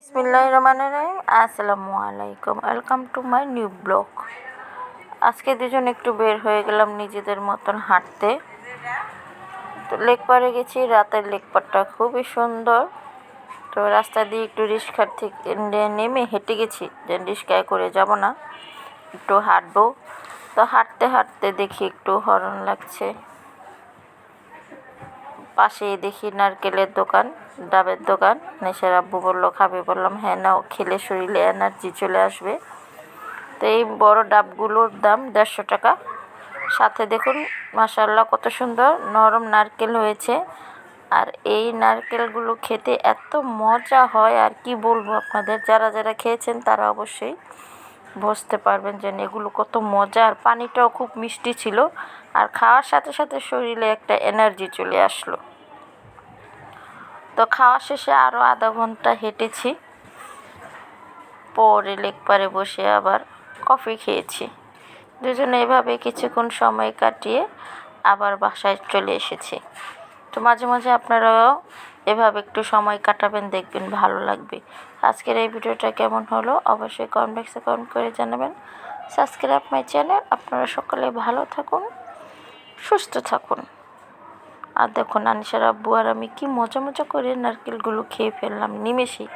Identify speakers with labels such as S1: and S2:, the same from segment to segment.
S1: বিসমিল্লাহির রহমানির রহিম। আসসালামু আলাইকুম, welcome to my new blog. আজকে দুজন একটু বের হয়ে গেলাম নিজেদের মতন হাঁটতে। তো লেক পাড়ে গেছি, রাতের লেক পাড়টা খুবই সুন্দর। তো রাস্তা দিয়ে একটু রিক্সার থেকে নেমে হেঁটে গেছি, যে রিক্সায় করে যাব না, একটু হাঁটবো। তো হাঁটতে হাঁটতে দেখি একটু হরণ লাগছে, পাশে দেখি নারকেলের দোকান, ডাবের দোকান। নেশার আব্বু বললো খাবে, বললাম হ্যাঁ নাও, খেলে শরীরে এনার্জি চলে আসবে। তো এই বড় ডাবগুলোর দাম 150 টাকা। সাথে দেখুন মাশাআল্লাহ কত সুন্দর নরম নারকেল হয়েছে। আর এই নারকেলগুলো খেতে এত মজা হয়, আর কি বলবো আপনাদের, যারা যারা খেয়েছেন তারা অবশ্যই বুঝতে পারবেন যে এগুলো কত মজা। আর পানিটাও খুব মিষ্টি ছিল, আর খাওয়ার সাথে সাথে শরীরে একটা এনার্জি চলে আসলো। তো খাওয়া শেষে আরও আধা ঘন্টা হেঁটেছি, পরে লেক পাড়ে বসে আবার কফি খেয়েছি। দুজনে এভাবে কিছুক্ষণ সময় কাটিয়ে আবার বাসায় চলে এসেছি। তো মাঝে মাঝে আপনারাও এভাবে একটু সময় কাটাবেন, দেখবেন ভালো লাগবে। আজকের এই ভিডিওটা কেমন হলো অবশ্যই কমেন্ট বক্সে কমেন্ট করে জানাবেন। Subscribe my channel. আপনারা সকলে ভালো থাকুন, সুস্থ থাকুন। আর দেখুন আনিশার আব্বু আর আমি কি মজা মজা করে নারকেলগুলো খেয়ে ফেললাম নিমেষেই।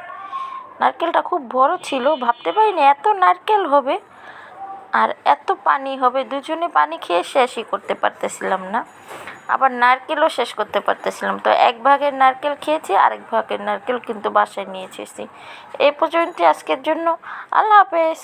S1: নারকেলটা খুব বড় ছিল, ভাবতে পারিনি এত নারকেল হবে আর এত পানি হবে। দুজনে পানি খেয়ে শেষই করতে পারতেছিলাম না, আবার নারকেলও শেষ করতে পারতেছিলাম। তো এক ভাগের নারকেল খেয়েছি, আরেক ভাগের নারকেল কিন্তু বাসায় নিয়ে এসেছি। এই পর্যন্ত আজকের জন্য। আল্লাহ হাফেজ।